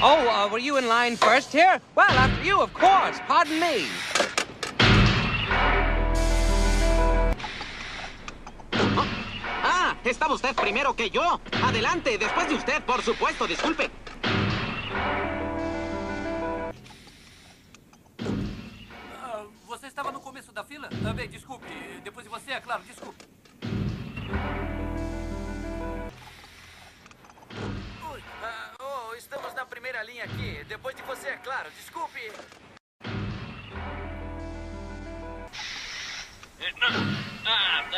Oh, were you in line first here? Well, after you, of course. Pardon me. Ah, estaba usted primero que yo. Adelante, después de usted, por supuesto, disculpe. Você estava no começo da fila? Bem, desculpe. Depois de você, é claro, desculpe. Estamos na primeira linha aqui. Depois de você, é claro, desculpe.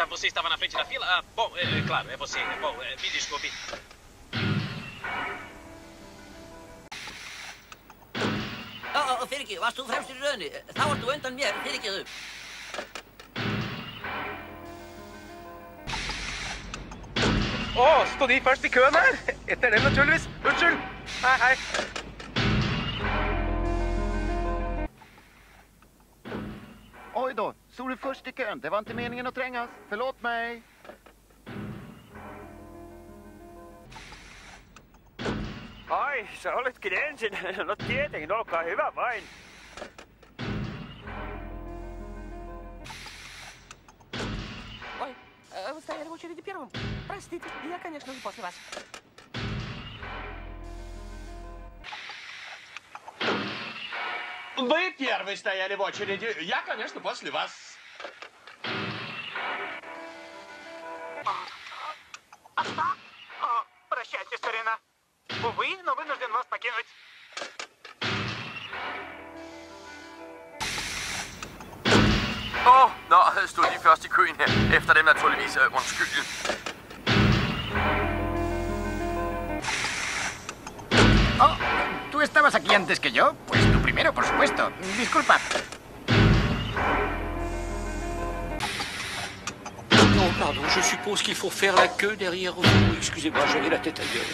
Você estava na frente da fila? Bom, claro, é você. Bom, me desculpe. Fyrirgefðu, varst þú fremst í röðinni? Þá ert þú undan mér, fyrirgefðu. Stod de først i køen her? Etter det naturligvis. Unnskyld. Hei. Oj då, stod du först i kön? Det var inte meningen att trängas. Förlåt mig. Ai, sä olitkin ensin. No tietenkin, olkaa hyvä vain. Ой, вы стояли в очереди первым. Простите, я, конечно же, после вас. Вы первый стояли в очереди. Я, конечно, после вас. Прощайте, старина. Увы, но вынужден вас покинуть. Stod lige først i køen her. Efter dem naturligvis. Undskyld. ¿Tú estabas aquí antes que yo? Pues tú primero, por supuesto. Disculpa. Non, pardon, je suppose qu'il faut faire la queue derrière vous. Excusez-moi, j'avais la tête ailleurs.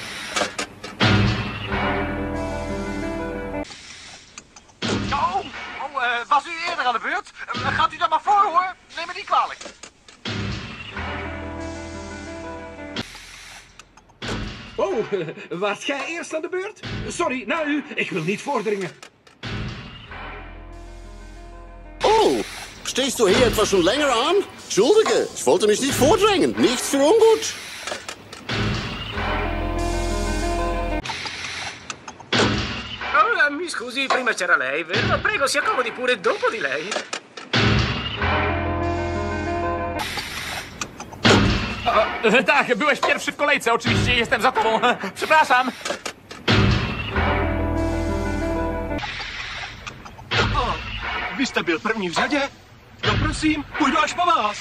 Was u eerder aan de beurt? Gaat u dan maar voor, hoor. Neem me niet kwalijk. Waart jij eerst aan de beurt? Sorry, na u. Ik wil niet voordringen. Stehst du hier etwa schon länger an? Entschuldige, ich wollte mich nicht vordrängen. Nichts für ungut. Mi scusi, prima c'era lei, vero? Prego, si accomodi pure dopo di lei. Tak, byłeś pierwszy w kolejce. Oczywiście jestem za tobą. Przepraszam. Vy jste byl první v řadě? No prosím, půjdu až po vás.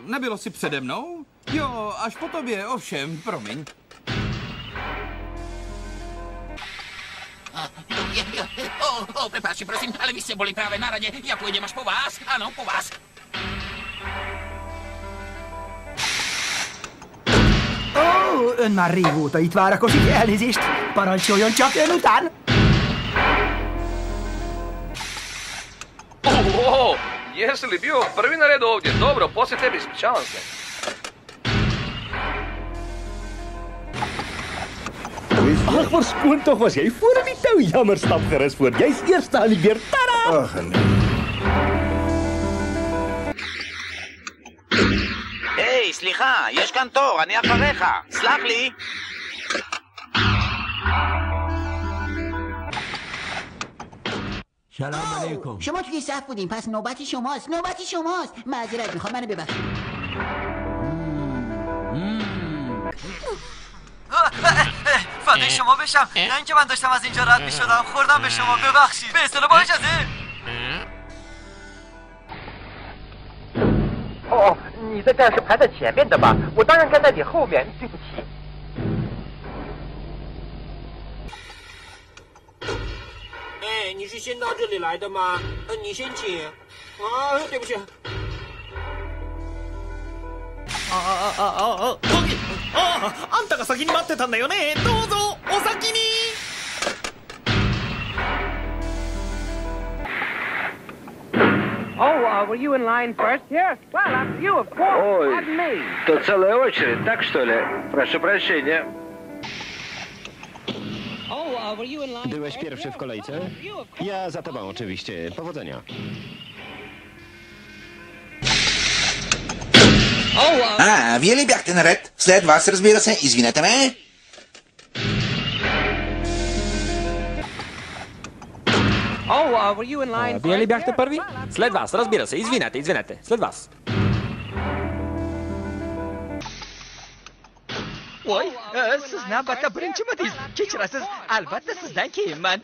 Nebylo si přede mnou? Jo, až po tobě, ovšem, promiň. Prepáčte, prosím, ale vy ste boli práve na rade. Ja pôjdem až po vás. Áno, po vás. Ön már régóta itt várakozik, elnézést. Parancsoljon csak ön után. Jesi li bio prvi na redu ovdje? Dobro, poslije tebi, ispričavam se. Ach, verskoon toch, was jij voor die touw jammer stap gerust voor. Jij is eerste aan die beurt. Tada! Ach, nee. היי, סליחה, יש כאן תור, אני אחריך. סלח לי. سلام علیکم. شما توی صف بودین، پس نوبت شماست. معذرت میخوام، منو ببخشید. فدای شما بشم. نه اینکه من داشتم از اینجا رد میشدم، خوردم به شما، ببخشید. به اصطلاح با اجازه. 你在这是排在前面的吧？我当然该在你后面，对不起。你是先到这里来的吗？你先请。对不起。あんたが先に待ってたんだよね。どうぞお先に。were you in line first? Yes. Well, after you, of course. Pardon me. То целая очередь, так что ли? Прошу прощения. Byłeś pierwszy w kolejce? Ja za tobą oczywiście. Powodzenia. Вие ли бяхте наред? След вас, разбира се. Извинете ме. Вие ли бяхте първи? След вас, разбира се. Извинете. След вас. Voy, siz navbatda birinchimidingiz. Kechirasiz, albatta sizdan keyin man.